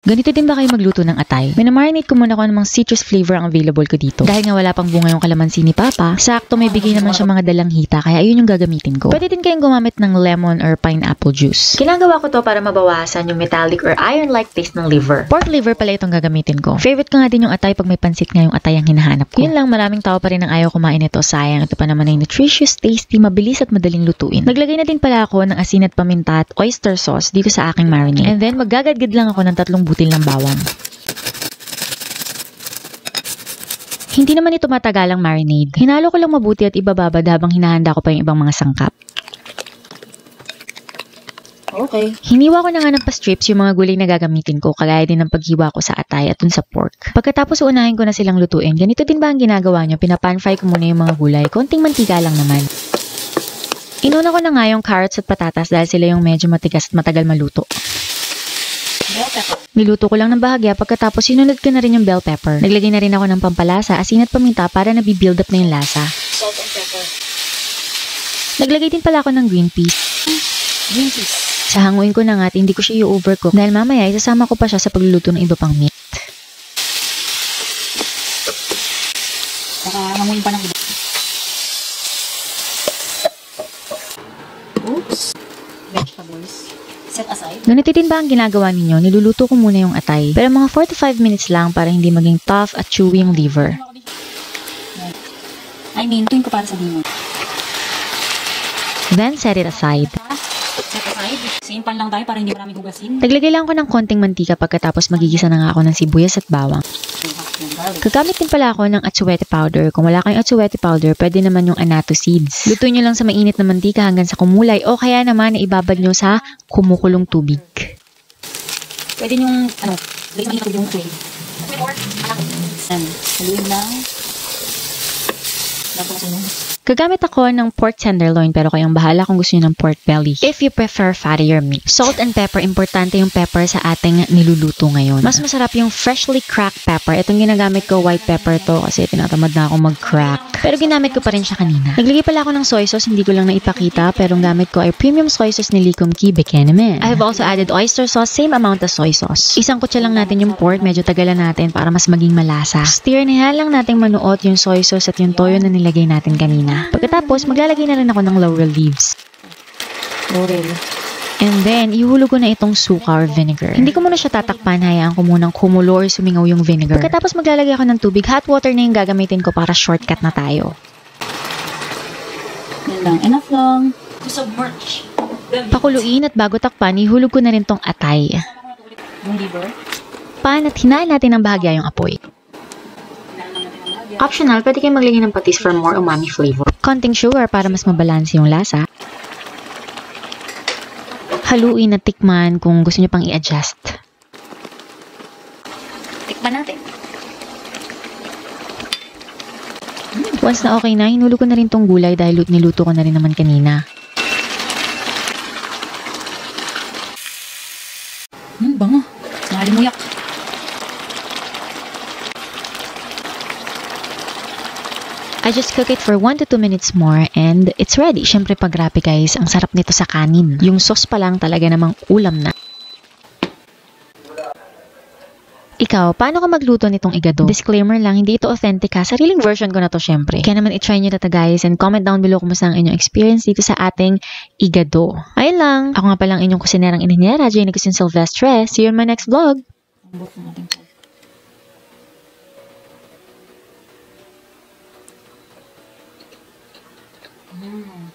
Ganito din ba kayo magluto ng atay? Minamarinate ko muna kung anong citrus flavor ang available ko dito. Dahil nga wala pang bunga yung kalamansi ni Papa, sakto may bigay naman siya mga dalang hita, kaya ayun yung gagamitin ko. Pwede din kayong gumamit ng lemon or pineapple juice. Ginagawa ko to para mabawasan yung metallic or iron-like taste ng liver. Pork liver pala itong gagamitin ko. Favorite ko nga din yung atay pag may pansit nga yung atay ang hinahanap ko. Yun lang, maraming tao pa rin ang ayaw kumain nito. Sayang, ito pa naman ay nutritious, tasty, mabilis at madaling lutuin. Naglagay na din pala ako ng asin at paminta at oyster sauce dito sa aking marinade. And then maggagadgad lang ako ng 3 butil ng bawang. Hindi naman ito matagalang marinade. Hinalo ko lang mabuti at ibababad habang hinahanda ko pa yung ibang mga sangkap. Okay. Hiniwa ko na nga ng pa-strips yung mga gulay na gagamitin ko, kagaya din ng paghiwa ko sa atay at dun sa pork. Pagkatapos unahin ko na silang lutuin, ganito din ba ang ginagawa nyo? Pinapan-fry ko muna yung mga gulay, konting mantika lang naman. Inuna ko na nga yung carrots at patatas dahil sila yung medyo matigas at matagal maluto. Niluto ko lang ng bahagya, pagkatapos sinunod ko na rin yung bell pepper. Naglagay na rin ako ng pampalasa, asin at paminta para nabibuild up na yung lasa. Salt and pepper. Naglagay din pala ako ng green peas. Green peas. Sahanguin ko na nga at hindi ko siya i-overcook dahil mamaya isasama ko pa siya sa pagluluto ng iba pang meat. Saka hanguin pa ng iba. Oops. Vegetables. Set aside. Ganito din ba ang ginagawa ninyo? Niluluto ko muna yung atay. Pero mga 4 to 5 minutes lang para hindi maging tough at chewy yung liver. Tuwing ko para sa dinner. Then set it aside. Set aside. Simpan lang tayo para hindi maraming hugasin. Naglagay lang ako ng konting mantika pagkatapos magigisa na nga ako ng sibuyas at bawang. Gagamit din pala ako ng atsuwete powder. Kung wala kayong atsuwete powder, pwede naman yung annatto seeds. Lutuin nyo lang sa mainit na mantika hanggang sa kumulay o kaya naman ibabad nyo sa kumukulong tubig. Pwede yung, lagay sa mainit yung tubig. Haluin lang. Gagamit ako ng pork tenderloin pero kayong bahala kung gusto nyo ng pork belly. If you prefer fattier meat. Salt and pepper, importante yung pepper sa ating niluluto ngayon. Mas masarap yung freshly cracked pepper. Itong ginagamit ko, white pepper to kasi tinatamad na ako mag-crack. Pero ginamit ko pa rin siya kanina. Naglagay pala ako ng soy sauce, hindi ko lang naipakita pero ang gamit ko ay premium soy sauce ni Licom Key Bekenemen. I have also added oyster sauce, same amount as soy sauce. Isang kutsa lang natin yung pork, medyo tagalan natin para mas maging malasa. Stir na lang nating manuot yung soy sauce at yung toyo na nilagay natin kanina. Pagkatapos, maglalagay na rin ako ng laurel leaves. Laurel. And then, ihulog ko na itong suka or vinegar. Hindi ko muna siya tatakpan, hayaan ko munang kumulo or sumingaw yung vinegar. Pagkatapos, maglalagay ako ng tubig. Hot water na yung gagamitin ko para shortcut na tayo. Yan lang. Enough lang. To submerge. Pakuluin at bago takpan, ihulog ko na rin tong atay. Yung liver. Pan at hinaan natin ng bahagya yung apoy. Optional, pwede kayong maglagay ng patis for more umami flavor. Konting sugar para mas mabalanse yung lasa. Haluin at tikman kung gusto nyo pang i-adjust. Tikman natin. Once na okay na, hinulog ko na rin tong gulay dahil niluto ko na rin naman kanina. Bango. Nalimuyak. I just cook it for 1 to 2 minutes more and it's ready. Syempre pag rapi guys, ang sarap nito sa kanin. Yung sauce pa lang talaga namang ulam na. Ikaw, paano ka magluto nitong igado? Disclaimer lang, hindi ito authentic ha. Sariling version ko na to syempre. Kaya naman i-try nyo na to guys and comment down below kumusta ang inyong experience dito sa ating igado. Ayun lang. Ako nga palang inyong kusinerang inanyera, Jenny Cusin Silvestre. See you in my next vlog. Mm.